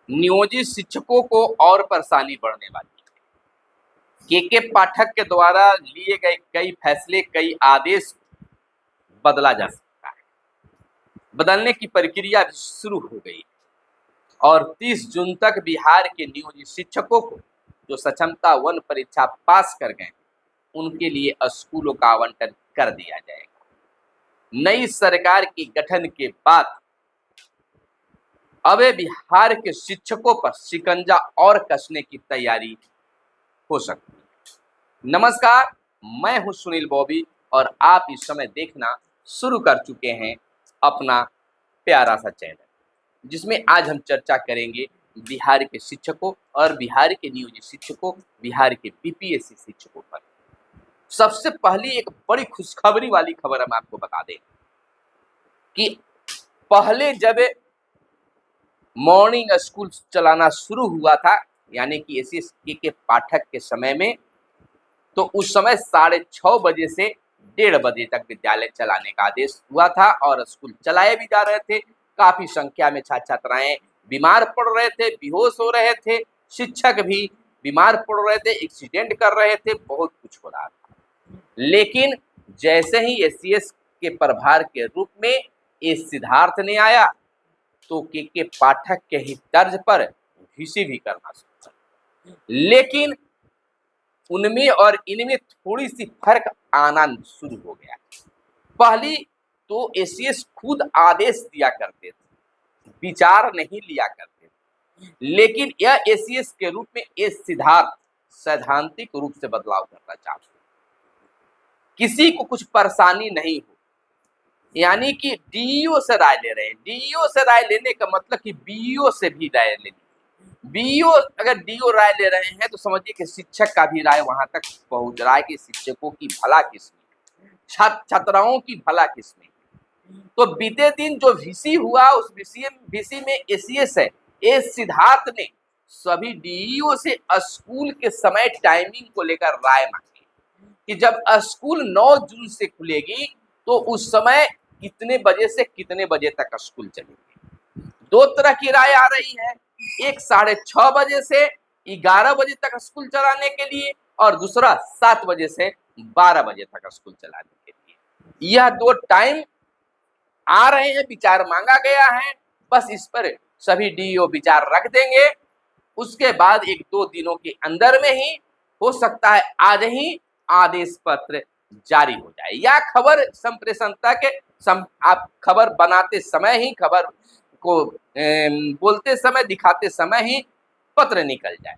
नियोजित शिक्षकों को और परेशानी बढ़ने वाली है। के पाठक के द्वारा लिए गए कई फैसले, कई आदेश बदला जा सकता है। बदलने की प्रक्रिया भी शुरू हो गई और 30 जून तक बिहार के नियोजित शिक्षकों को जो सक्षमता 1 परीक्षा पास कर गए उनके लिए स्कूलों का आवंटन कर दिया जाएगा। नई सरकार के गठन के बाद अब बिहार के शिक्षकों पर शिकंजा और कसने की तैयारी हो सकती है। नमस्कार, मैं हूं सुनील बॉबी और आप इस समय देखना शुरू कर चुके हैं अपना प्यारा सा चैनल, जिसमें आज हम चर्चा करेंगे बिहार के शिक्षकों और बिहार के नियोजित शिक्षकों, बिहार के बीपीएससी शिक्षकों पर। सबसे पहली एक बड़ी खुशखबरी वाली खबर हम आपको बता दें कि पहले जब मॉर्निंग स्कूल चलाना शुरू हुआ था, यानी कि एसएसके के पाठक के समय में, तो उस समय 6:30 बजे से 1:30 बजे तक विद्यालय चलाने का आदेश हुआ था और स्कूल चलाए भी जा रहे थे। काफी संख्या में छात्र छात्राएं बीमार पड़ रहे थे, बेहोश हो रहे थे, शिक्षक भी बीमार पड़ रहे थे, एक्सीडेंट कर रहे थे, बहुत कुछ हो रहा था। लेकिन जैसे ही एससीएस के प्रभार के रूप में एस सिद्धार्थ ने आया तो के पाठक के ही तर्ज पर वीसी भी करना शुरू। लेकिन उनमें और इनमें थोड़ी सी फर्क आना शुरू हो गया। पहली तो एससीएस खुद आदेश दिया करते थे, विचार नहीं लिया करते थे, लेकिन यह एससीएस के रूप में एस सिद्धार्थ सैद्धांतिक रूप से बदलाव करना चाहते, किसी को कुछ परेशानी नहीं हो, यानी कि डीईओ से राय ले रहे हैं। डीईओ से राय लेने का मतलब कि बीईओ से भी राय लेनी। बीईओ अगर डीओ राय ले रहे हैं तो समझिए कि शिक्षक का भी राय वहां तक पहुंच रहा है कि शिक्षकों की भला किसमें, छात्राओं की भला किसमें। तो बीते दिन जो वीसी हुआ उस वीसी में एससीएस है, एस सिद्धार्थ ने सभी डीईओ से स्कूल के समय टाइमिंग को लेकर राय मांगी कि जब स्कूल 9 जून से खुलेगी तो उस समय कितने बजे से कितने बजे तक स्कूल चलेगी। 2 तरह की राय आ रही है, एक 6:30 बजे से 11 बजे तक स्कूल चलाने के लिए और दूसरा 7 बजे से 12 बजे तक स्कूल चलाने के लिए। यह 2 टाइम आ रहे हैं, विचार मांगा गया है। बस इस पर सभी डीईओ विचार रख देंगे। उसके बाद 1-2 दिनों के अंदर में ही हो सकता है आज ही आदेश पत्र जारी हो जाए या खबर संप्रेषणता के आप खबर बनाते समय ही, खबर को बोलते समय, दिखाते समय ही पत्र निकल जाए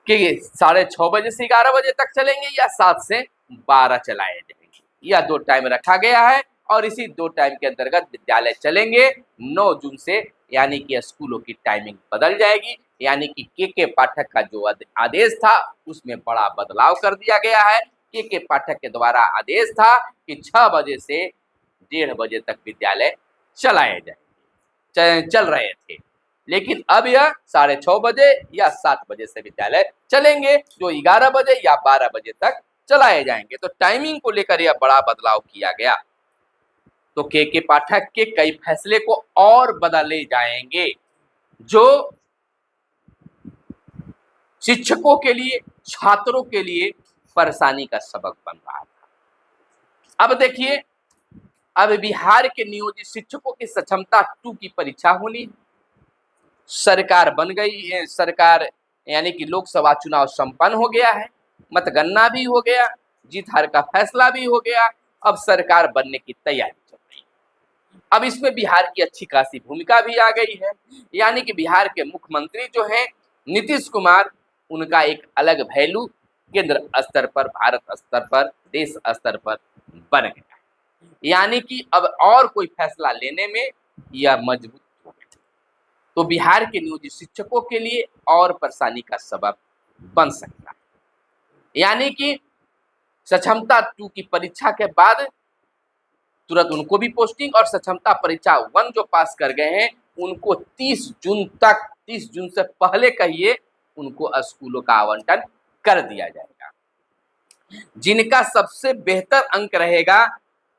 कि 6:30 बजे से 11 बजे तक चलेंगे या 7 से 12 चलाए जाएंगे। यह 2 टाइम रखा गया है और इसी 2 टाइम के अंतर्गत विद्यालय चलेंगे। 9 जून से यानी कि स्कूलों की टाइमिंग बदल जाएगी, यानी कि के पाठक का जो आदेश था उसमें बड़ा बदलाव कर दिया गया है। के पाठक के द्वारा आदेश था कि 6 बजे से 1:30 बजे तक विद्यालय चलाए जाए, चल रहे थे, लेकिन अब यह 6:30 बजे या 7 बजे से विद्यालय चलेंगे, जो 11 बजे या 12 बजे तक चलाए जाएंगे। तो टाइमिंग को लेकर यह बड़ा बदलाव किया गया। तो के पाठक के कई फैसले को और बदले जाएंगे, जो शिक्षकों के लिए, छात्रों के लिए परेशानी का सबक बन रहा था। अब देखिए, अब बिहार के नियोजित शिक्षकों की सक्षमता 2 की परीक्षा होनी, सरकार बन गई है। सरकार यानी कि लोकसभा चुनाव संपन्न हो गया है, मतगणना भी हो गया, जीत हार का फैसला भी हो गया। अब सरकार बनने की तैयारी चल रही है। अब इसमें बिहार की अच्छी खासी भूमिका भी आ गई है, यानी कि बिहार के मुख्यमंत्री जो हैं नीतीश कुमार, उनका एक अलग वैल्यू केंद्र स्तर पर, भारत स्तर पर, देश स्तर पर बन गया है, यानी कि अब और कोई फैसला लेने में यह मजबूत हो गया। तो बिहार के नियोजित शिक्षकों के लिए और परेशानी का सबब बन सकता है, यानी कि सक्षमता 2 की परीक्षा के बाद तुरंत उनको भी पोस्टिंग, और सक्षमता परीक्षा 1 जो पास कर गए हैं उनको 30 जून तक, 30 जून से पहले कहिए, उनको स्कूलों का आवंटन कर दिया जाएगा। जिनका सबसे बेहतर अंक रहेगा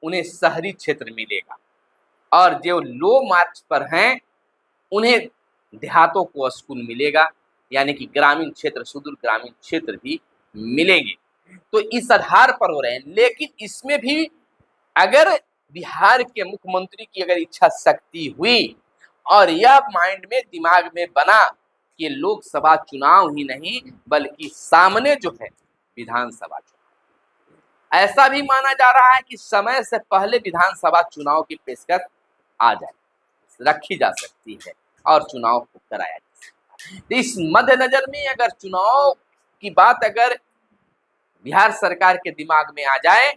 उन्हें शहरी क्षेत्र मिलेगा और जो लो मार्क्स पर हैं उन्हें देहातों को स्कूल मिलेगा, यानी कि ग्रामीण क्षेत्र, सुदूर ग्रामीण क्षेत्र भी मिलेंगे। तो इस आधार पर हो रहे हैं। लेकिन इसमें भी अगर बिहार के मुख्यमंत्री की अगर इच्छा शक्ति हुई और यह माइंड में, दिमाग में बना कि लोकसभा चुनाव ही नहीं बल्कि सामने जो है विधानसभा चुनाव, ऐसा भी माना जा रहा है कि समय से पहले विधानसभा चुनाव की पेशकश आ जाए, रखी जा सकती है और चुनाव को कराया जा सकता है। तो इस मद्देनजर में अगर चुनाव की बात अगर बिहार सरकार के दिमाग में आ जाए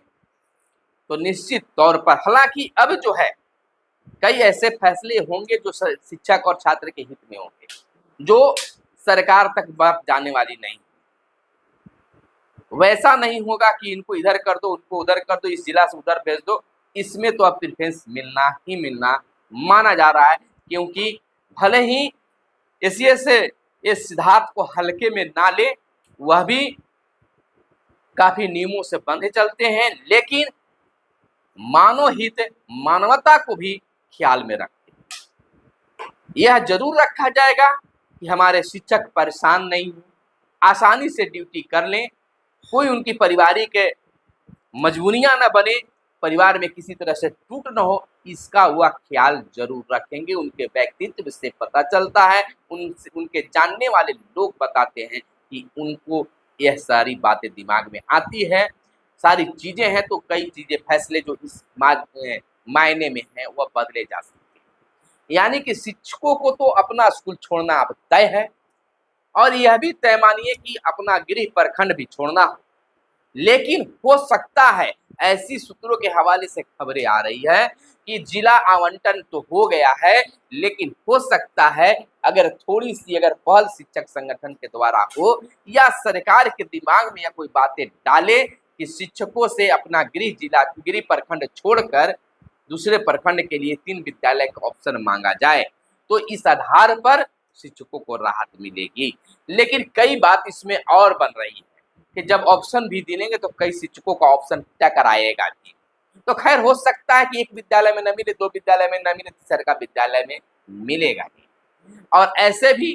तो निश्चित तौर पर, हालांकि अब जो है कई ऐसे फैसले होंगे जो शिक्षक और छात्र के हित में होंगे, जो सरकार तक बात जाने वाली नहीं। वैसा नहीं होगा कि इनको इधर कर दो, उनको उधर कर दो, इस जिला से उधर भेज दो। इसमें तो अब प्रेफरेंस मिलना ही मिलना माना जा रहा है, क्योंकि भले ही एसीएस से इस सिद्धार्थ को हल्के में ना ले, वह भी काफी नियमों से बंधे चलते हैं, लेकिन मानव हित, मानवता को भी ख्याल में रखते हैं। यह जरूर रखा जाएगा कि हमारे शिक्षक परेशान नहीं हो, आसानी से ड्यूटी कर लें, कोई उनकी पारिवारिक मजबूरियां न बने, परिवार में किसी तरह से टूट न हो, इसका वह ख्याल जरूर रखेंगे। उनके व्यक्तित्व से पता चलता है, उनके जानने वाले लोग बताते हैं कि उनको यह सारी बातें दिमाग में आती है, सारी चीजें हैं। तो कई चीजें, फैसले जो इस मायने में हैं वह बदले जा सकते हैं। यानी कि शिक्षकों को तो अपना स्कूल छोड़ना अब तय है, और यह भी तय मानिए कि अपना गृह प्रखंड भी छोड़ना हो। लेकिन हो सकता है, ऐसी सूत्रों के हवाले से खबरें आ रही है कि जिला आवंटन तो हो गया है, लेकिन हो सकता है अगर थोड़ी सी अगर पहल शिक्षक संगठन के द्वारा हो, या सरकार के दिमाग में या कोई बातें डाले कि शिक्षकों से अपना गृह प्रखंड छोड़कर दूसरे प्रखंड के लिए 3 विद्यालय का ऑप्शन मांगा जाए, तो इस आधार पर शिक्षकों को राहत मिलेगी। लेकिन कई बात इसमें और बन रही है कि जब ऑप्शन भी देंगे तो कई शिक्षकों का ऑप्शन टकराएगा भी। तो खैर, हो सकता है कि एक विद्यालय में न मिले, 2 विद्यालय में न मिले, तीसरे का विद्यालय में मिलेगा ही। और ऐसे भी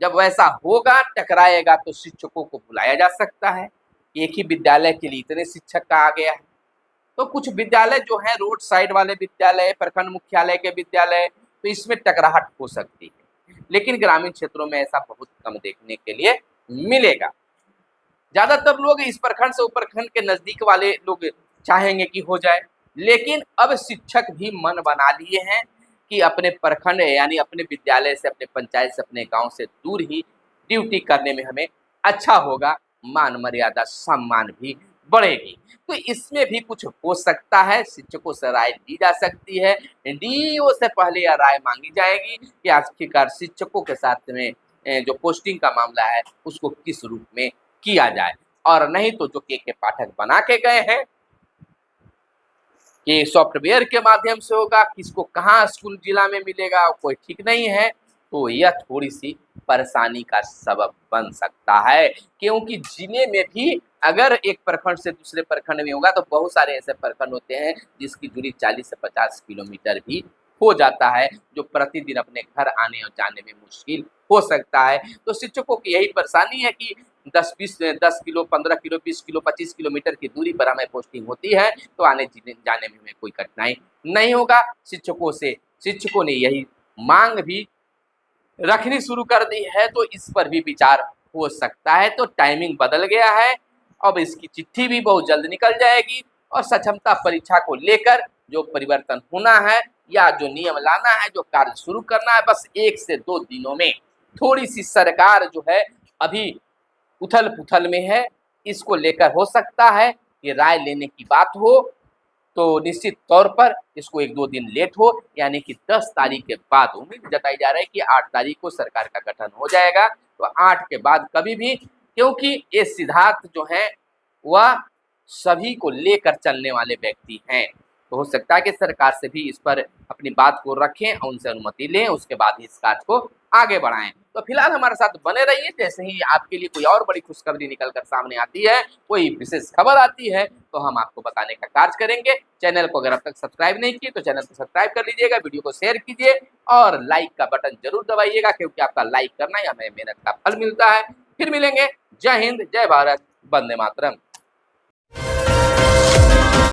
जब वैसा होगा, टकराएगा, तो शिक्षकों को बुलाया जा सकता है। एक ही विद्यालय के लिए इतने शिक्षक का आ गया है, तो कुछ विद्यालय जो है रोड साइड वाले विद्यालय, प्रखंड मुख्यालय के विद्यालय, तो इसमें टकराहट हो सकती है। लेकिन ग्रामीण क्षेत्रों में ऐसा बहुत कम देखने के लिए मिलेगा। ज्यादातर लोग इस प्रखंड से उस प्रखंड के नजदीक वाले लोग चाहेंगे कि हो जाए। लेकिन अब शिक्षक भी मन बना लिए हैं कि अपने प्रखंड यानी अपने विद्यालय से, अपने पंचायत से, अपने गांव से दूर ही ड्यूटी करने में हमें अच्छा होगा, मान मर्यादा सम्मान भी बढ़ेगी। तो इसमें भी कुछ हो सकता है, शिक्षकों से राय ली जा सकती है। डीईओ से पहले यह राय मांगी जाएगी कि आखिरकार शिक्षकों के साथ में जो पोस्टिंग का मामला है उसको किस रूप में किया जाए, और नहीं तो जो के पाठक बना के गए हैं कि सॉफ्टवेयर के माध्यम से होगा, किसको कहाँ स्कूल जिला में मिलेगा कोई ठीक नहीं है, तो यह थोड़ी सी परेशानी का सबब बन सकता है। क्योंकि जिले में भी अगर एक प्रखंड से दूसरे प्रखंड में होगा, तो बहुत सारे ऐसे प्रखंड होते हैं जिसकी दूरी 40 से 50 किलोमीटर भी हो जाता है, जो प्रतिदिन अपने घर आने और जाने में मुश्किल हो सकता है। तो शिक्षकों की यही परेशानी है कि 10 किलो, 15 किलो, 20 किलो, 25 किलोमीटर की दूरी पर हमें पोस्टिंग होती है, तो आने जाने में हमें कोई कठिनाई नहीं होगा। शिक्षकों ने यही मांग भी रखनी शुरू कर दी है, तो इस पर भी विचार हो सकता है। तो टाइमिंग बदल गया है, अब इसकी चिट्ठी भी बहुत जल्द निकल जाएगी, और सक्षमता परीक्षा को लेकर जो परिवर्तन होना है या जो नियम लाना है, जो कार्य शुरू करना है, बस 1 से 2 दिनों में। थोड़ी सी सरकार जो है अभी उथल पुथल में है, इसको लेकर हो सकता है कि राय लेने की बात हो, तो निश्चित तौर पर इसको 1-2 दिन लेट हो, यानी कि 10 तारीख के बाद। उम्मीद जताई जा रहा है कि 8 तारीख को सरकार का गठन हो जाएगा, तो 8 के बाद कभी भी, क्योंकि ये सिद्धार्थ जो हैं वह सभी को लेकर चलने वाले व्यक्ति हैं। तो हो सकता है कि सरकार से भी इस पर अपनी बात को रखें और उनसे अनुमति लें, उसके बाद ही इस कार्य को आगे बढ़ाएं। तो फिलहाल हमारे साथ बने रहिए, जैसे ही आपके लिए कोई और बड़ी खुशखबरी निकल कर सामने आती है, कोई विशेष खबर आती है, तो हम आपको बताने का कार्य करेंगे। चैनल को अगर अब तक सब्सक्राइब नहीं किए तो चैनल को सब्सक्राइब कर लीजिएगा, वीडियो को शेयर कीजिए और लाइक का बटन जरूर दबाइएगा, क्योंकि आपका लाइक करना ही हमें मेहनत का फल मिलता है। फिर मिलेंगे। जय हिंद, जय भारत, वंदे मातरम।